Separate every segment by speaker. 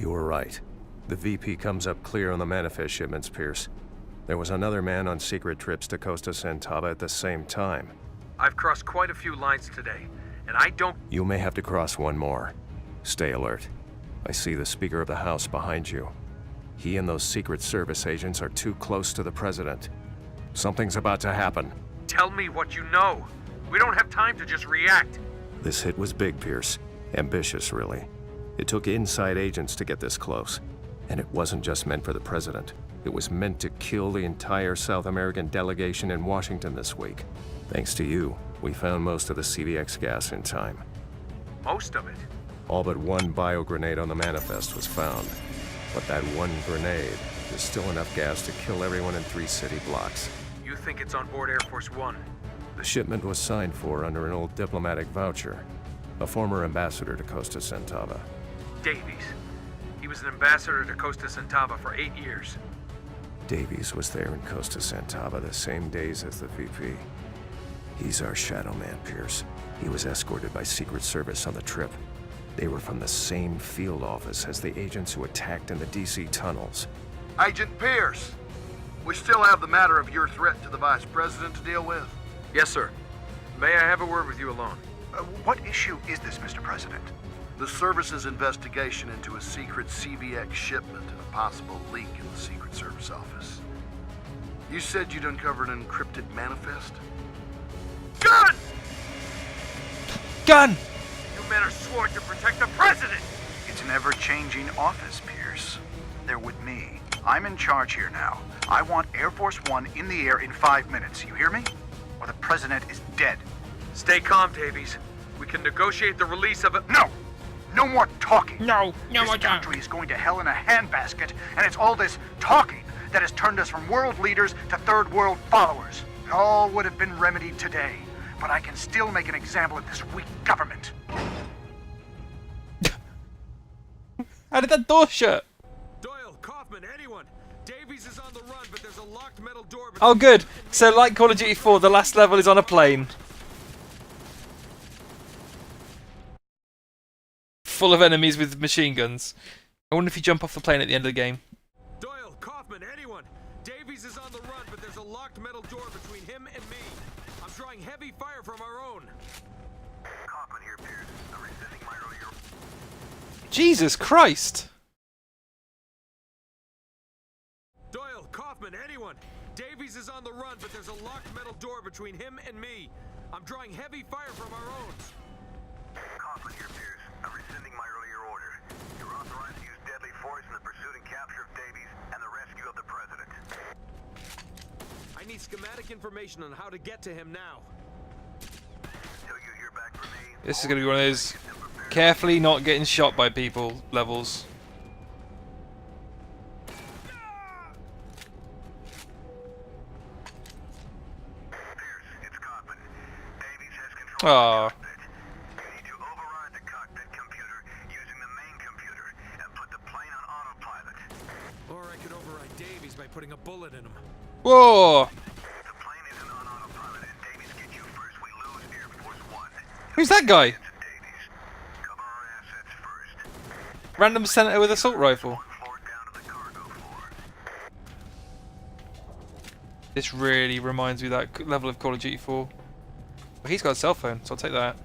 Speaker 1: You were right. The VP comes up clear on the manifest shipments, Pierce. There was another man on secret trips to Costa Santava at the same time.
Speaker 2: I've crossed quite a few lines today, and I don't...
Speaker 1: You may have to cross one more. Stay alert. I see the Speaker of the House behind you. He and those Secret Service agents are too close to the President. Something's about to happen.
Speaker 2: Tell me what you know. We don't have time to just react.
Speaker 1: This hit was big, Pierce. Ambitious, really. It took inside agents to get this close. And it wasn't just meant for the President. It was meant to kill the entire South American delegation in Washington this week. Thanks to you, we found most of the CVX gas in time.
Speaker 2: Most of it?
Speaker 1: All but one bio-grenade on the manifest was found. But that one grenade is still enough gas to kill everyone in 3 city blocks.
Speaker 2: You think it's on board Air Force One?
Speaker 1: The shipment was signed for under an old diplomatic voucher. A former ambassador to Costa Santava.
Speaker 2: Davies. He was an ambassador to Costa Santava for 8 years.
Speaker 1: Davies was there in Costa Santava the same days as the VP. He's our shadow man, Pierce. He was escorted by Secret Service on the trip. They were from the same field office as the agents who attacked in the DC tunnels.
Speaker 3: Agent Pierce, we still have the matter of your threat to the Vice President to deal with.
Speaker 2: Yes, sir. May I have a word with you alone?
Speaker 4: What issue is this, Mr. President?
Speaker 3: The service's investigation into a secret CVX shipment and a possible leak in the Secret Service office. You said you'd uncovered an encrypted manifest?
Speaker 2: Gun!
Speaker 5: Gun!
Speaker 2: You men are sworn to protect the President!
Speaker 4: It's an ever-changing office, Pierce. They're with me. I'm in charge here now. I want Air Force One in the air in 5 minutes. You hear me? Or the President is dead.
Speaker 2: Stay calm, Davies. We can negotiate the release of it.
Speaker 4: No! No more talking.
Speaker 5: No,
Speaker 4: This country is going to hell in a handbasket, and it's all this talking that has turned us from world leaders to third world followers. It all would have been remedied today, but I can still make an example of this weak government.
Speaker 5: How did that door shut?
Speaker 2: Doyle, Kaufman, anyone. Davies is on the run, but there's a locked metal door.
Speaker 5: Oh, good. So, like Call of Duty 4, the last level is on a plane. Full of enemies with machine guns. I wonder if you jump off the plane at the end of the game.
Speaker 2: Doyle, Kaufman, anyone. Davies is on the run, but there's a locked metal door between him and me. I'm drawing heavy fire from our own.
Speaker 4: Kaufman here, Pierce. I'm resending my earlier...
Speaker 5: Jesus Christ!
Speaker 2: Doyle, Kaufman, anyone. Davies is on the run, but there's a locked metal door between him and me. I'm drawing heavy fire from our own.
Speaker 4: Kaufman here, Pierce. I'm rescinding my earlier order. You're authorized to use deadly force in the pursuit and capture of Davies and the rescue of the President.
Speaker 2: I need schematic information on how to get to him now.
Speaker 4: Until you hear back from me...
Speaker 5: This is going to be one of those carefully not getting shot by people levels.
Speaker 4: Pierce, it's Kaufman. Davies has control
Speaker 5: Aww.
Speaker 4: of the cockpit. You need to override the cockpit computer using the main computer and put the plane on autopilot.
Speaker 2: Or I could override Davies by putting a bullet in him.
Speaker 5: Whoa!
Speaker 4: If the plane isn't on autopilot and Davies gets you first, we lose Air Force One.
Speaker 5: Who's that guy?
Speaker 4: It's Davies. Cover our assets first.
Speaker 5: Random senator with assault rifle.
Speaker 4: Floor down to the cargo floor.
Speaker 5: This really reminds me of that level of Call of Duty 4. Well, he's got a cell phone, so I'll take that.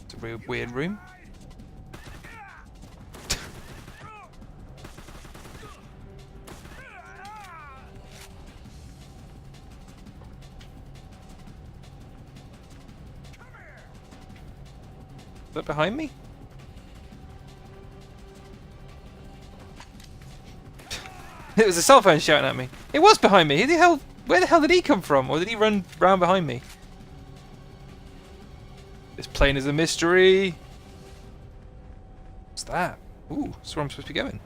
Speaker 5: It's a real weird room. Is that behind me? It was a cell phone shouting at me. It was behind me. Where the hell did he come from? Or did he run round behind me? This plane is a mystery. What's that? Ooh, that's where I'm supposed to be going.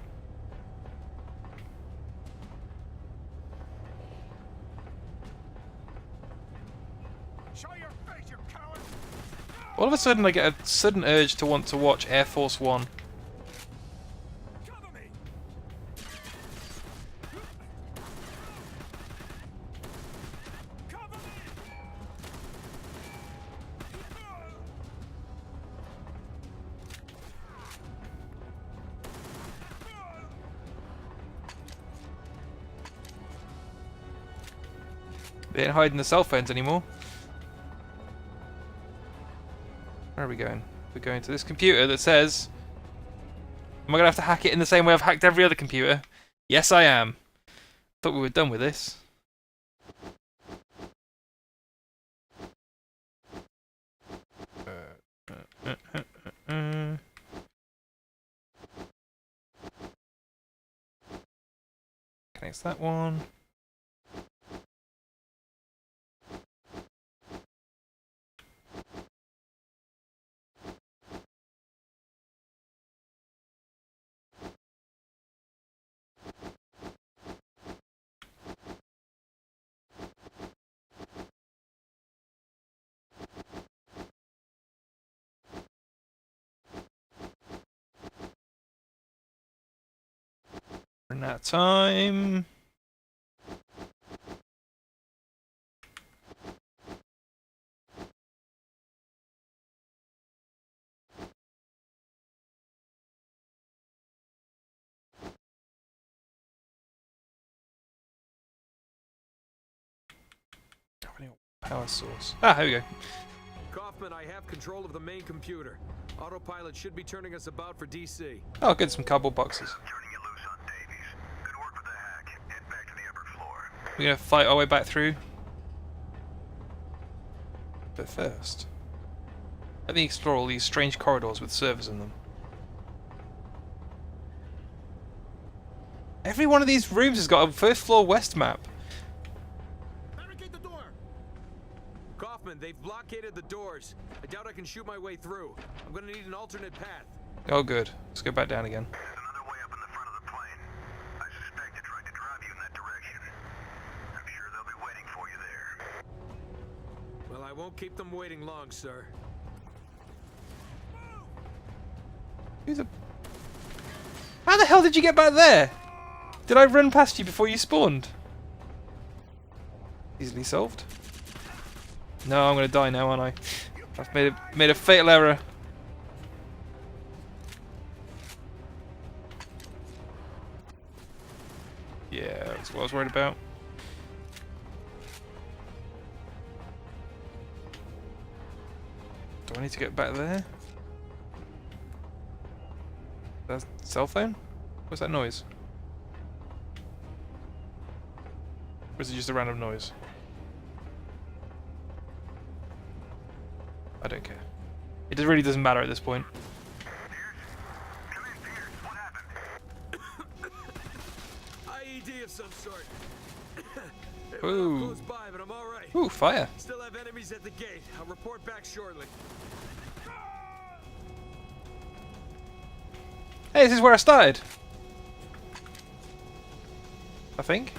Speaker 5: All of a sudden I get a sudden urge to want to watch Air Force One. They ain't hiding the cell phones anymore. Where are we going? We're going to this computer that says... Am I going to have to hack it in the same way I've hacked every other computer? Yes, I am. Thought we were done with this. Connects that one. In that time. Power source. Ah, here we go.
Speaker 2: Kaufman, I have control of the main computer. Autopilot should be turning us about for DC.
Speaker 5: Oh, good, some cardboard boxes.
Speaker 6: Turning you loose on Davies. Good work with the hack. Head back to the upper floor.
Speaker 5: We're gonna fight our way back through. But first, let me explore all these strange corridors with servers in them. Every one of these rooms has got a first floor west map.
Speaker 2: Barricade the door! Kaufman, they've blockaded the doors. I doubt I can shoot my way through. I'm gonna need an alternate path.
Speaker 5: Oh, good. Let's go back down again.
Speaker 6: There's another way up in the front of the plane. I suspect it tried to drive you in that direction. I'm sure they'll be waiting for you there.
Speaker 2: Well, I won't keep them waiting long, sir.
Speaker 5: Who's a... How the hell did you get back there? Did I run past you before you spawned? Easily solved. No, I'm gonna die now, aren't I? I've made a fatal error. Yeah, that's what I was worried about. Do I need to get back there? That's cell phone? What's that noise? Or is it just a random noise? I don't care. It really doesn't matter at this point.
Speaker 6: Come in, Pierce. What happened?
Speaker 2: IED of some sort. It
Speaker 5: Ooh.
Speaker 2: went close by, but I'm all right.
Speaker 5: Ooh, fire.
Speaker 2: Still have enemies at the gate. I'll report back shortly.
Speaker 5: Hey, this is where I started. I think.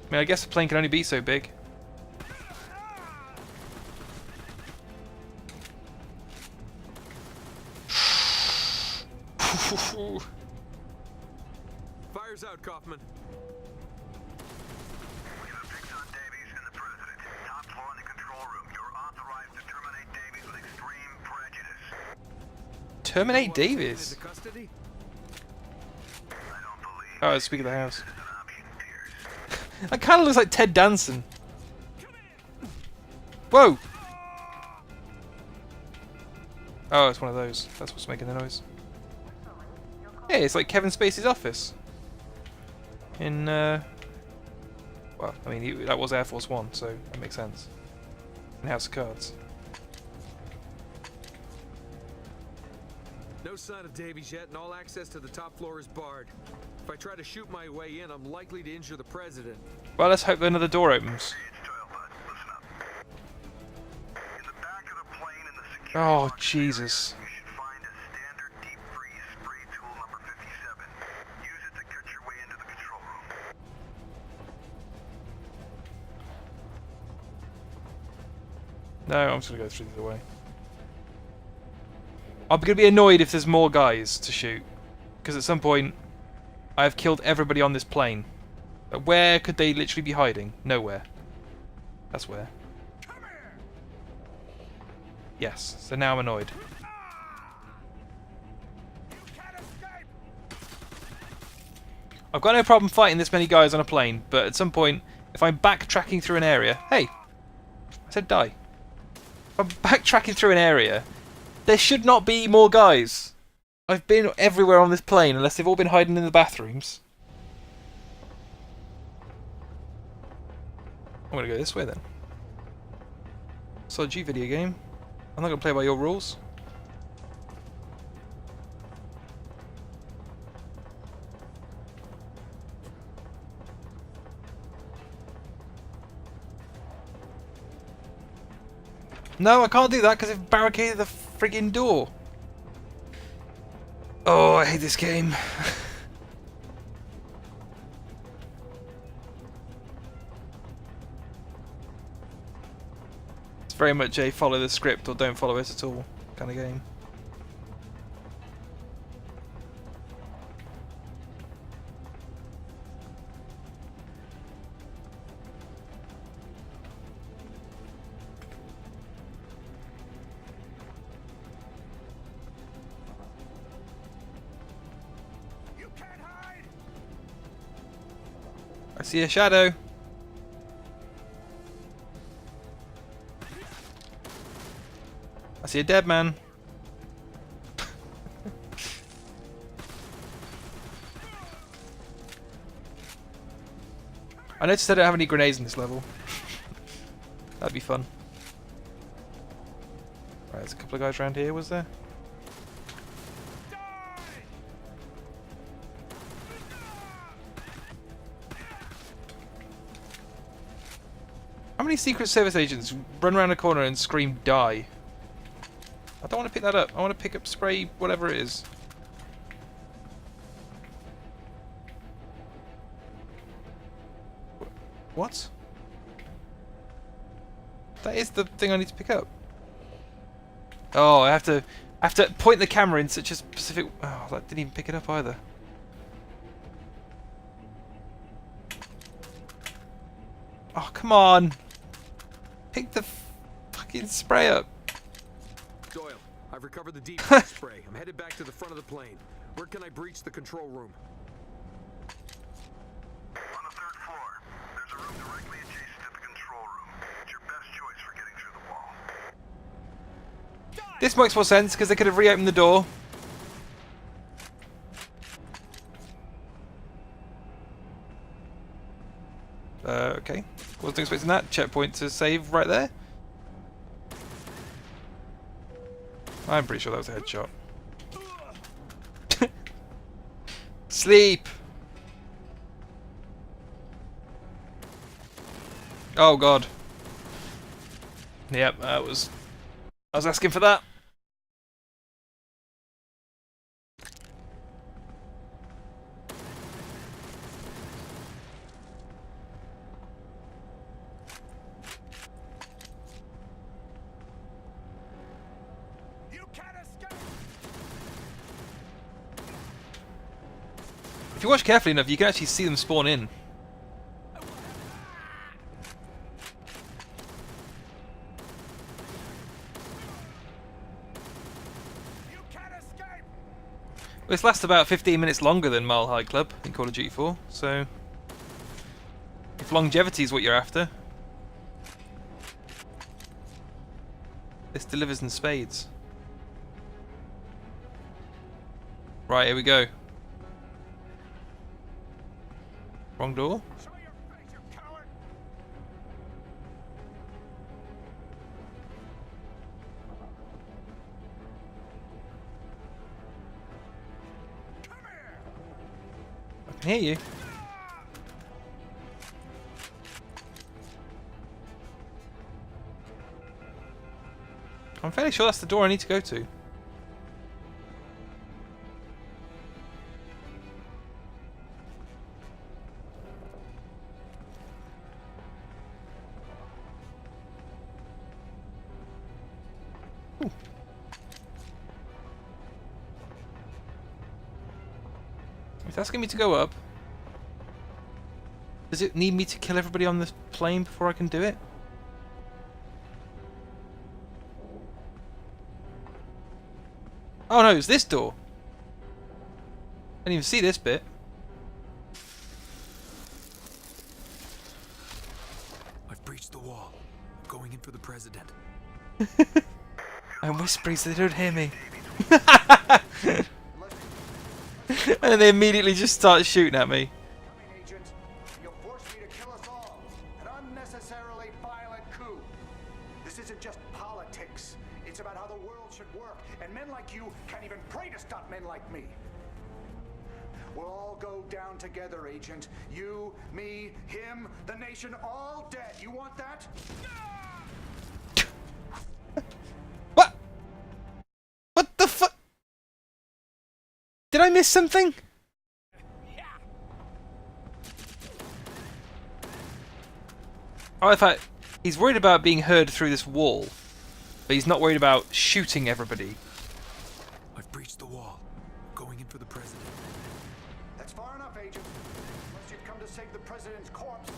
Speaker 5: I mean, I guess the plane can only be so big.
Speaker 2: Fire's out, Kaufman.
Speaker 6: We have a fix on Davies and the president. Top floor in the control room. You're authorized to terminate Davies with extreme prejudice.
Speaker 5: Terminate
Speaker 2: Into
Speaker 5: Davies.
Speaker 2: custody?
Speaker 6: I don't believe
Speaker 5: Oh, Speak of the House.
Speaker 6: this is an option, Pierce.
Speaker 5: That kind of looks like Ted Danson. Whoa! Oh, it's one of those. That's what's making the noise. Hey, it's like Kevin Spacey's office. In, well, I mean, that was Air Force One, so that makes sense. In House of Cards.
Speaker 2: No sign of Davies yet, and all access to the top floor is barred. If I try to shoot my way in, I'm likely to injure the president.
Speaker 5: Well, let's hope another door opens.
Speaker 6: It's Toilbud. Listen up. In the back of the plane in the security
Speaker 5: Oh,
Speaker 6: box
Speaker 5: Jesus.
Speaker 6: area, you should find a standard deep freeze spray tool number 57. Use it to cut your way into the control room.
Speaker 5: No, I'm just gonna go through the way. I'm gonna be annoyed if there's more guys to shoot, because at some point I have killed everybody on this plane. But where could they literally be hiding? Nowhere. That's where. Yes, so now I'm annoyed. I've got no problem fighting this many guys on a plane, but at some point, if I'm backtracking through an area... Hey! I said die. If I'm backtracking through an area, there should not be more guys. I've been everywhere on this plane, unless they've all been hiding in the bathrooms. I'm gonna go this way then. Sod you, video game. I'm not gonna play by your rules. No, I can't do that because they've barricaded the friggin' door. Oh, I hate this game. It's very much a follow the script or don't follow it at all kind of game. I see a shadow. I see a dead man. I noticed I don't have any grenades in this level. That'd be fun. Right, there's a couple of guys around here, was there? How many Secret Service agents run around a corner and scream die? I don't want to pick that up. I want to pick up spray, whatever it is. What? That is the thing I need to pick up. Oh, I have to point the camera in such a specific... Oh, that didn't even pick it up either. Oh, come on. Pick the fucking spray up.
Speaker 2: Doyle, I've recovered the deep spray. I'm headed back to the front of the plane. Where can I breach the control room?
Speaker 6: On the 3rd floor, there's a room directly adjacent to the control room. It's your best choice for getting through the wall.
Speaker 5: This makes more sense because they could have reopened the door. Okay. Wasn't expecting that. Checkpoint to save right there. I'm pretty sure that was a headshot. Sleep! Oh god. Yep, I was asking for that. If you watch carefully enough, you can actually see them spawn in. Well, this lasts about 15 minutes longer than Mile High Club in Call of Duty 4, so if longevity is what you're after, this delivers in spades. Right, here we go. Wrong door?
Speaker 4: Show your face, you coward! Come here!
Speaker 5: I can hear you. I'm fairly sure that's the door I need to go to. It's asking me to go up. Does it need me to kill everybody on this plane before I can do it? Oh no, it's this door. I didn't even see this bit.
Speaker 2: going in for the president.
Speaker 5: I'm whispering so they don't hear me. And then they immediately just start shooting at me.
Speaker 4: Coming, Agent. You'll force me to kill us all. An unnecessarily violent coup. This isn't just politics. It's about how the world should work. And men like you can't even pray to stop men like me. We'll all go down together, Agent. You, me, him, the nation, all dead. You want that?
Speaker 5: What? What the fuck? Did I miss something? Oh, I thought he's worried about being heard through this wall, but he's not worried about shooting everybody.
Speaker 2: I've breached the wall. Going in for the president.
Speaker 4: That's far enough, Agent. Unless you've come to save the president's corpse.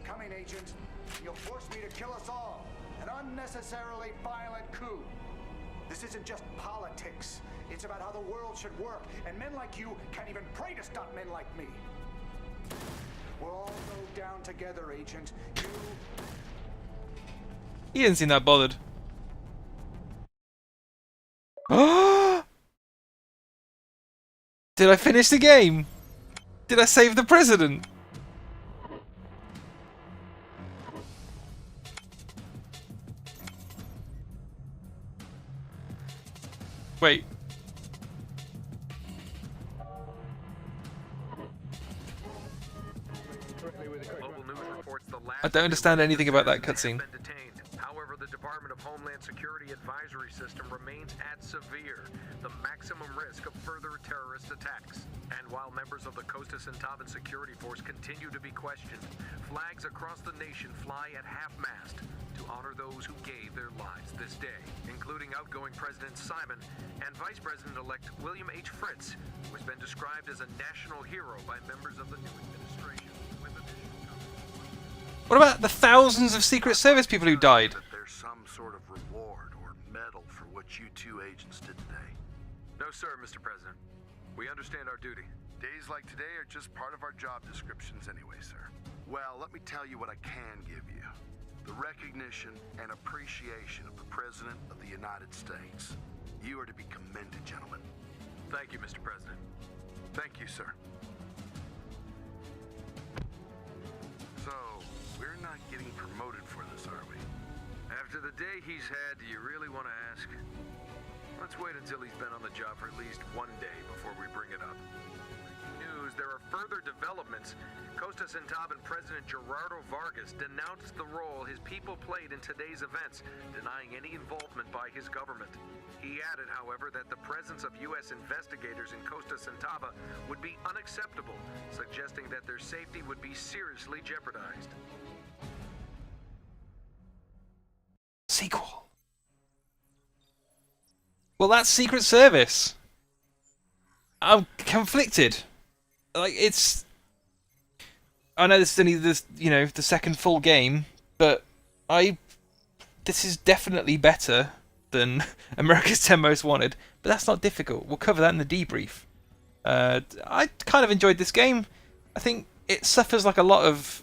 Speaker 4: Coming, Agent. You'll force me to kill us all. An unnecessarily violent coup. This isn't just politics. It's about how the world should work. And men like you can't even pray to stop men like me. We'll all go down together, Agent. You...
Speaker 5: He didn't seem that bothered. Did I finish the game? Did I save the president? Wait.
Speaker 2: Local news reports the last
Speaker 5: I don't understand anything about that cutscene.
Speaker 2: have been detained. However, the Department of Homeland Security advisory system remains at severe, the maximum risk of further terrorist attacks. And while members of the Costa Centauran Security Force continue to be questioned, flags across the nation fly at half-mast to honor those who gave their lives this day, including outgoing President Simon and Vice President-elect William H. Fritz, who has been described as a national hero by members of the new administration. With additional
Speaker 5: What about the thousands of Secret Service people who died?
Speaker 3: That there's some sort of reward or medal for what you two agents did today.
Speaker 2: No, sir, Mr. President. We understand our duty.
Speaker 3: Days like today are just part of our job descriptions anyway, sir. Well, let me tell you what I can give you. The recognition and appreciation of the President of the United States. You are to be commended, gentlemen.
Speaker 2: Thank you, Mr. President.
Speaker 3: Thank you, sir. So, we're not getting promoted for this, are we?
Speaker 2: After the day he's had, do you really want to ask? Let's wait until he's been on the job for at least one day before we bring it up. News, there are further developments. Costa Centauran President Gerardo Vargas denounced the role his people played in today's events, denying any involvement by his government. He added, however, that the presence of U.S. investigators in Costa Centauran would be unacceptable, suggesting that their safety would be seriously jeopardized.
Speaker 5: Sequel. Well, that's Secret Service. I'm conflicted. Like, it's... I know this is only the second full game, but this is definitely better than America's 10 Most Wanted, but that's not difficult. We'll cover that in the debrief. I kind of enjoyed this game. I think it suffers like a lot of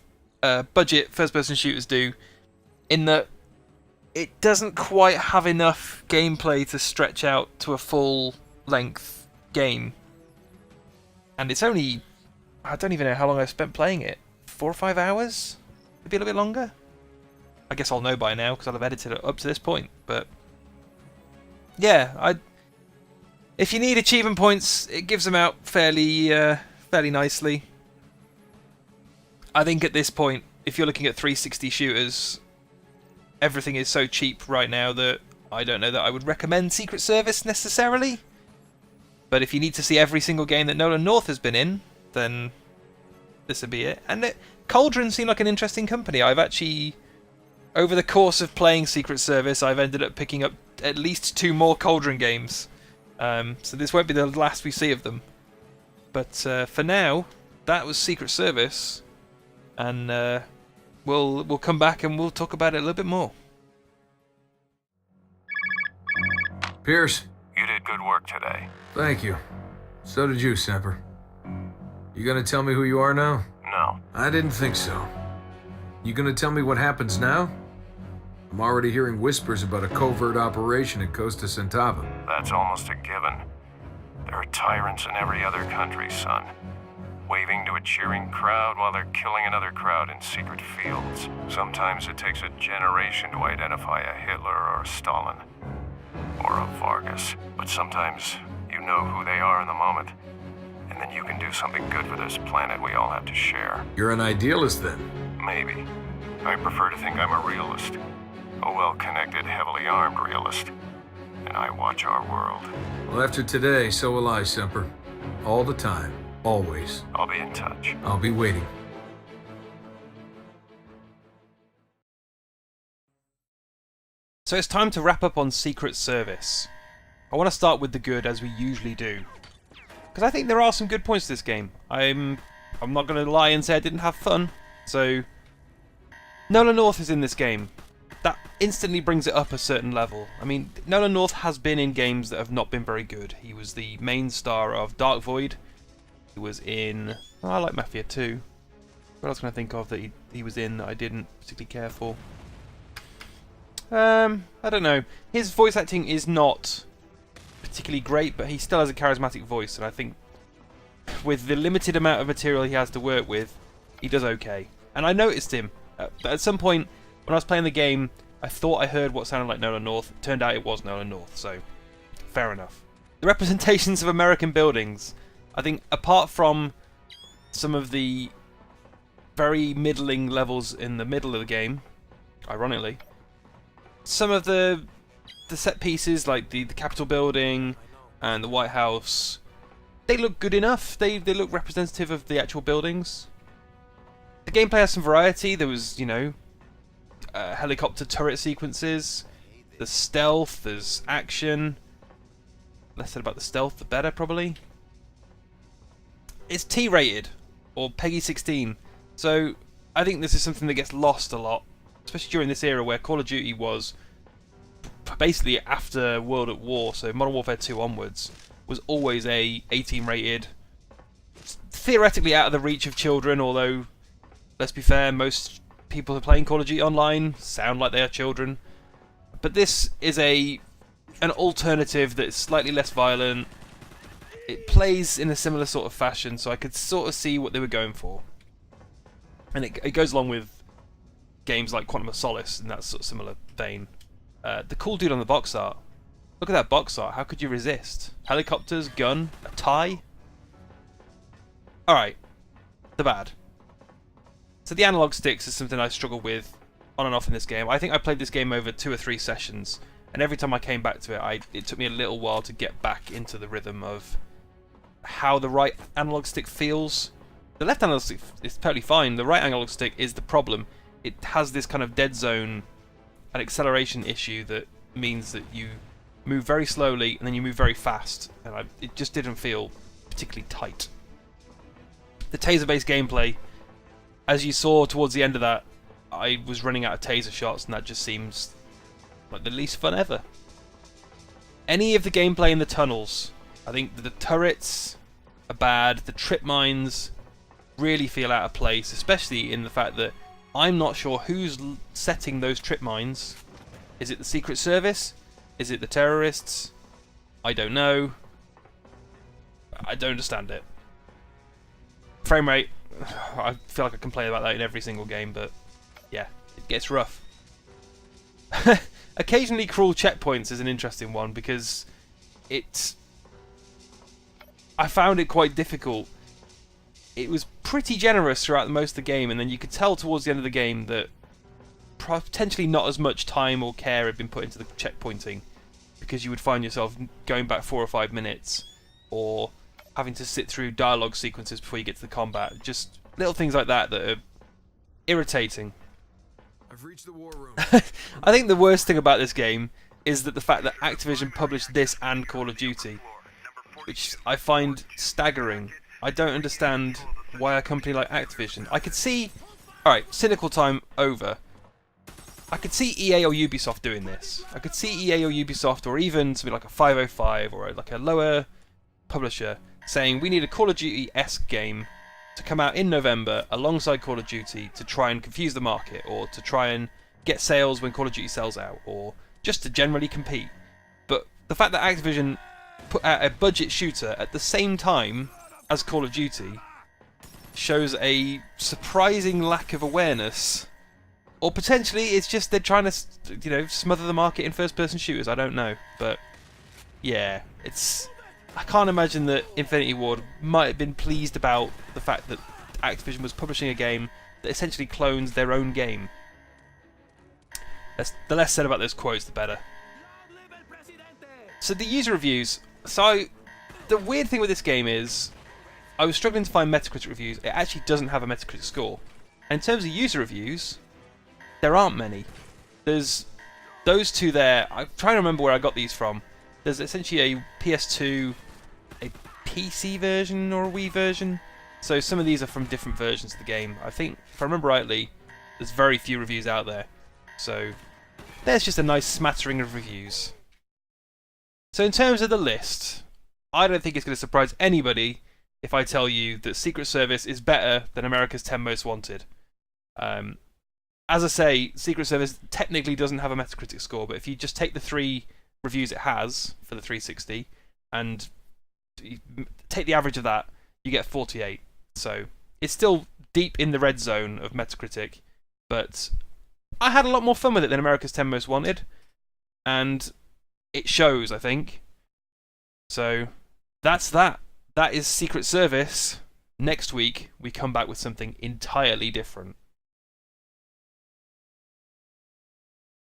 Speaker 5: budget first-person shooters do, in that it doesn't quite have enough gameplay to stretch out to a full-length game. And it's only... I don't even know how long I've spent playing it. 4 or 5 hours? Maybe a little bit longer? I guess I'll know by now, because I'll have edited it up to this point, but... yeah, if you need achievement points, it gives them out fairly nicely. I think at this point, if you're looking at 360 shooters, everything is so cheap right now that I don't know that I would recommend Secret Service necessarily. But if you need to see every single game that Nolan North has been in, then this would be it. And Cauldron seemed like an interesting company. I've actually, over the course of playing Secret Service, I've ended up picking up at least 2 more Cauldron games. So this won't be the last we see of them. But for now, that was Secret Service. And we'll come back and we'll talk about it a little bit more.
Speaker 2: Pierce.
Speaker 1: You did good work today.
Speaker 2: Thank you. So did you, Semper. You gonna tell me who you are now?
Speaker 1: No.
Speaker 2: I didn't think so.
Speaker 7: You gonna tell me what happens now? I'm already hearing whispers about a covert operation at Costa Centava.
Speaker 1: That's almost a given. There are tyrants in every other country, son. Waving to a cheering crowd while they're killing another crowd in secret fields. Sometimes it takes a generation to identify a Hitler or a Stalin. Or a Vargas. But sometimes you know who they are in the moment. And then you can do something good for this planet we all have to share.
Speaker 7: You're an idealist then?
Speaker 1: Maybe. I prefer to think I'm a realist. A well-connected, heavily armed realist. And I watch our world.
Speaker 7: Well, after today, so will I, Semper. All the time. Always.
Speaker 1: I'll be in touch.
Speaker 7: I'll be waiting.
Speaker 5: So it's time to wrap up on Secret Service. I want to start with the good, as we usually do. Because I think there are some good points to this game. I'm not going to lie and say I didn't have fun. So, Nolan North is in this game. That instantly brings it up a certain level. I mean, Nolan North has been in games that have not been very good. He was the main star of Dark Void. He was in... Oh, I like Mafia 2. What else can I think of that he was in that I didn't particularly care for? I don't know. His voice acting is not particularly great, but he still has a charismatic voice, and I think with the limited amount of material he has to work with, he does okay. And I noticed him. At some point, when I was playing the game, I thought I heard what sounded like Nolan North. It turned out it was Nolan North, so fair enough. The representations of American buildings. I think apart from some of the very middling levels in the middle of the game, ironically, some of the set pieces, like the Capitol building and the White House, they look good enough. They look representative of the actual buildings. The gameplay has some variety. There was, you know, helicopter turret sequences. There's stealth. There's action. Less said about the stealth, the better, probably. It's T-rated, or Peggy 16. So I think this is something that gets lost a lot, especially during this era where Call of Duty was basically after World at War, so Modern Warfare 2 onwards, was always a 18 rated, theoretically out of the reach of children, although, let's be fair, most people who are playing Call of Duty online sound like they are children. But this is an alternative that's slightly less violent. It plays in a similar sort of fashion, so I could sort of see what they were going for. And it goes along with games like Quantum of Solace in that sort of similar vein. The cool dude on the box art. Look at that box art. How could you resist? Helicopters, gun, a tie. Alright. The bad. So the analog sticks is something I struggle with on and off in this game. I think I played this game over 2 or 3 sessions, and every time I came back to it, it took me a little while to get back into the rhythm of how the right analog stick feels. The left analog stick is totally fine. The right analog stick is the problem. It has this kind of dead zone and acceleration issue that means that you move very slowly and then you move very fast, and it just didn't feel particularly tight. The taser-based gameplay, as you saw towards the end of that, I was running out of taser shots, and that just seems like the least fun ever. Any of the gameplay in the tunnels, I think the turrets are bad, the trip mines really feel out of place, especially in the fact that I'm not sure who's setting those trip mines. Is it the Secret Service? Is it the terrorists? I don't know. I don't understand it. Frame rate, I feel like I complain about that in every single game, but yeah, it gets rough. Occasionally cruel checkpoints is an interesting one, because I found it quite difficult. It was pretty generous throughout most of the game, and then you could tell towards the end of the game that potentially not as much time or care had been put into the checkpointing, because you would find yourself going back 4 or 5 minutes, or having to sit through dialogue sequences before you get to the combat. Just little things like that that are irritating.
Speaker 7: I've reached the war room.
Speaker 5: I think the worst thing about this game is that the fact that Activision published this and Call of Duty, which I find staggering. I don't understand why a company like Activision... I could see... Alright, cynical time over. I could see EA or Ubisoft doing this. I could see EA or Ubisoft, or even something like a 505 or like a lower publisher, saying we need a Call of Duty-esque game to come out in November alongside Call of Duty to try and confuse the market, or to try and get sales when Call of Duty sells out, or just to generally compete. But the fact that Activision put out a budget shooter at the same time as Call of Duty shows a surprising lack of awareness. Or potentially it's just they're trying to, you know, smother the market in first-person shooters. I don't know, but yeah, I can't imagine that Infinity Ward might have been pleased about the fact that Activision was publishing a game that essentially clones their own game. The less said about those quotes, the better. So the user reviews. So the weird thing with this game is, I was struggling to find Metacritic reviews. It actually doesn't have a Metacritic score. And in terms of user reviews, there aren't many. There's those two there. I'm trying to remember where I got these from. There's essentially a PS2, a PC version, or a Wii version. So some of these are from different versions of the game. I think, if I remember rightly, there's very few reviews out there. So there's just a nice smattering of reviews. So in terms of the list, I don't think it's going to surprise anybody if I tell you that Secret Service is better than America's 10 Most Wanted. As I say, Secret Service technically doesn't have a Metacritic score, but if you just take the 3 reviews it has for the 360 and you take the average of that, you get 48. So it's still deep in the red zone of Metacritic, but I had a lot more fun with it than America's 10 Most Wanted, and it shows, I think. So that's that. That is Secret Service. Next week, we come back with something entirely different.